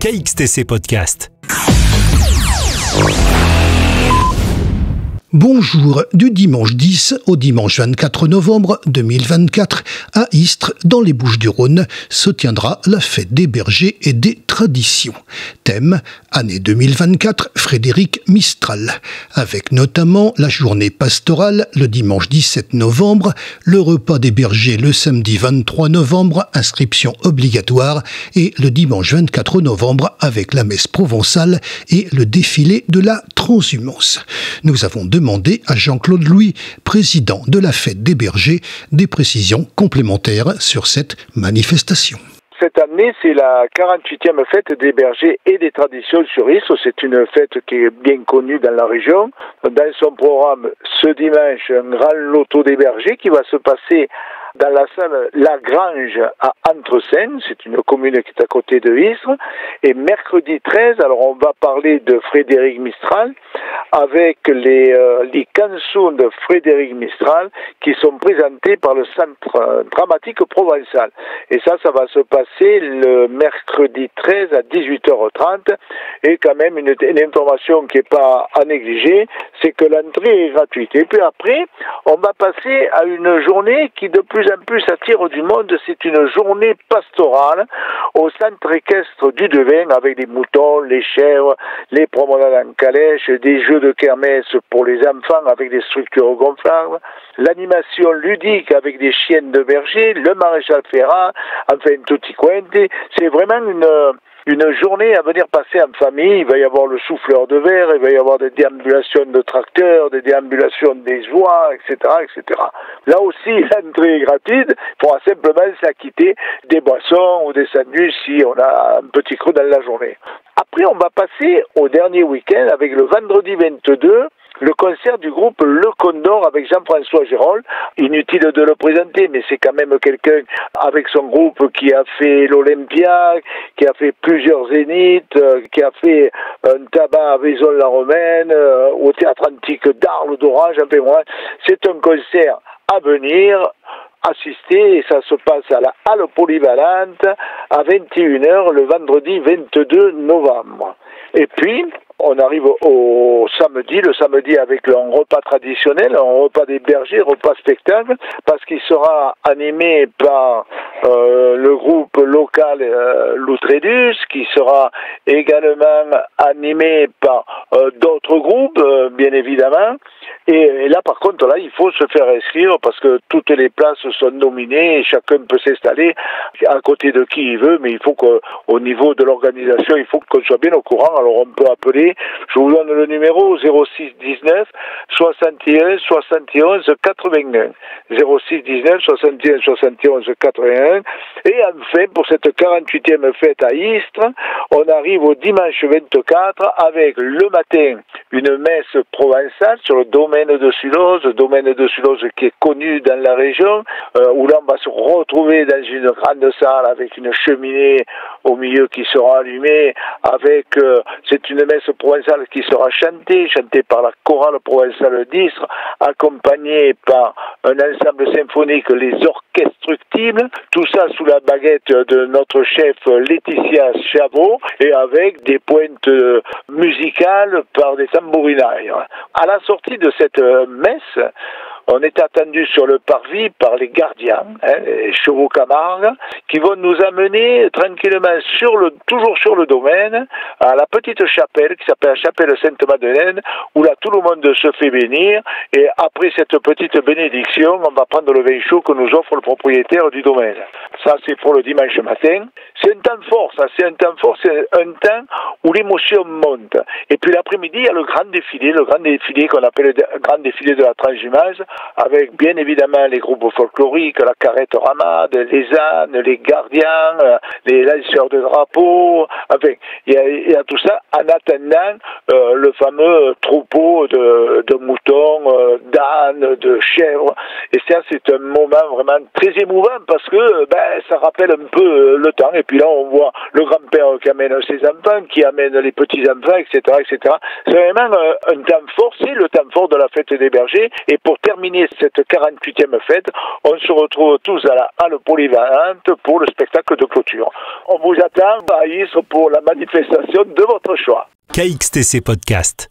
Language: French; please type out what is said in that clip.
KXTC Podcast. Bonjour, du dimanche 10 au dimanche 24 novembre 2024, à Istres, dans les Bouches-du-Rhône, se tiendra la fête des bergers et des traditions. Thème, année 2024, Frédéric Mistral, avec notamment la journée pastorale le dimanche 17 novembre, le repas des bergers le samedi 23 novembre, inscription obligatoire, et le dimanche 24 novembre avec la messe provençale et le défilé de la transhumance. Nous avons demandé à Jean-Claude Louis, président de la Fête des Bergers, des précisions complémentaires sur cette manifestation. Cette année, c'est la 48e fête des bergers et des traditions sur Istres. C'est une fête qui est bien connue dans la région. Dans son programme, ce dimanche, un grand loto des bergers qui va se passer dans la salle La Grange à Entresens, c'est une commune qui est à côté de Istres. Et mercredi 13, alors on va parler de Frédéric Mistral avec les chansons de Frédéric Mistral qui sont présentées par le Centre dramatique provençal. Et ça va se passer le mercredi 13 à 18h30. Et quand même une information qui n'est pas à négliger, c'est que l'entrée est gratuite. Et puis après, on va passer à une journée qui de plus en plus attire du monde. C'est une journée pastorale au centre équestre du Devin avec les moutons, les chèvres, les promenades en calèche, des jeux de kermesse pour les enfants avec des structures gonflables, l'animation ludique avec des chiennes de berger, le maréchal Ferrand, enfin tutti quanti. C'est vraiment une journée à venir passer en famille. Il va y avoir le souffleur de verre, il va y avoir des déambulations de tracteurs, des déambulations des oies, etc., etc. Là aussi, l'entrée est gratuite. Il faudra simplement s'acquitter des boissons ou des sandwichs si on a un petit creux dans la journée. Après, on va passer au dernier week-end avec le vendredi 22, le concert du groupe Le Condor avec Jean-François Gérol. Inutile de le présenter, mais c'est quand même quelqu'un avec son groupe qui a fait l'Olympia, qui a fait plusieurs zéniths, qui a fait un tabac à Vaison-la-Romaine, au Théâtre Antique d'Arles d'Orange, un peu moins. C'est un concert à venir assister et ça se passe à la Halle Polyvalente à 21h le vendredi 22 novembre. Et puis, on arrive au samedi, le samedi avec un repas traditionnel, un repas des bergers, repas spectacle, parce qu'il sera animé par le groupe local Loutredus, qui sera également animé par d'autres groupes, bien évidemment. Et là, par contre, là, il faut se faire inscrire parce que toutes les places sont nominées et chacun peut s'installer à côté de qui il veut, mais il faut qu'au niveau de l'organisation, il faut qu'on soit bien au courant. Alors, on peut appeler, je vous donne le numéro 06 19 61 71 81. 06 19 61 71 81. Et enfin, pour cette 48e fête à Istres, on arrive au dimanche 24 avec le matin une messe provençale sur le domaine de Sulose, qui est connu dans la région, où là on va se retrouver dans une grande salle avec une cheminée au milieu qui sera allumée, avec c'est une messe provençale qui sera chantée par la chorale provençale d'Istres, accompagnée par un ensemble symphonique, les Orchestructibles, tout ça sous la baguette de notre chef Laetitia Chavot, et avec des pointes musicales par des tambourinailles. À la sortie de cette messe, on est attendu sur le parvis par les gardiens, les chevaux Camargue, qui vont nous amener tranquillement toujours sur le domaine, à la petite chapelle qui s'appelle la chapelle Sainte-Madeleine, où là tout le monde se fait bénir, et après cette petite bénédiction, on va prendre le vin chaud que nous offre le propriétaire du domaine. Ça, c'est pour le dimanche matin. C'est un temps fort, c'est un temps où l'émotion monte. Et puis l'après-midi, il y a le grand défilé qu'on appelle le grand défilé de la transhumance, avec bien évidemment les groupes folkloriques, la carrette ramade, les ânes, les gardiens, les lanceurs de drapeaux, enfin, il y a tout ça en attendant le fameux troupeau de moutons, d'ânes, de chèvres. Et ça, c'est un moment vraiment très émouvant parce que ça rappelle un peu le temps. Et puis là, on voit le grand-père qui amène ses enfants, qui amène les petits-enfants, etc., etc. C'est vraiment un temps fort, c'est le temps fort de la fête des bergers. Et pour terminer cette 48e fête, on se retrouve tous à la halle polyvalente pour le spectacle de clôture. On vous attend à Istres pour la manifestation de votre choix. KXTC Podcast.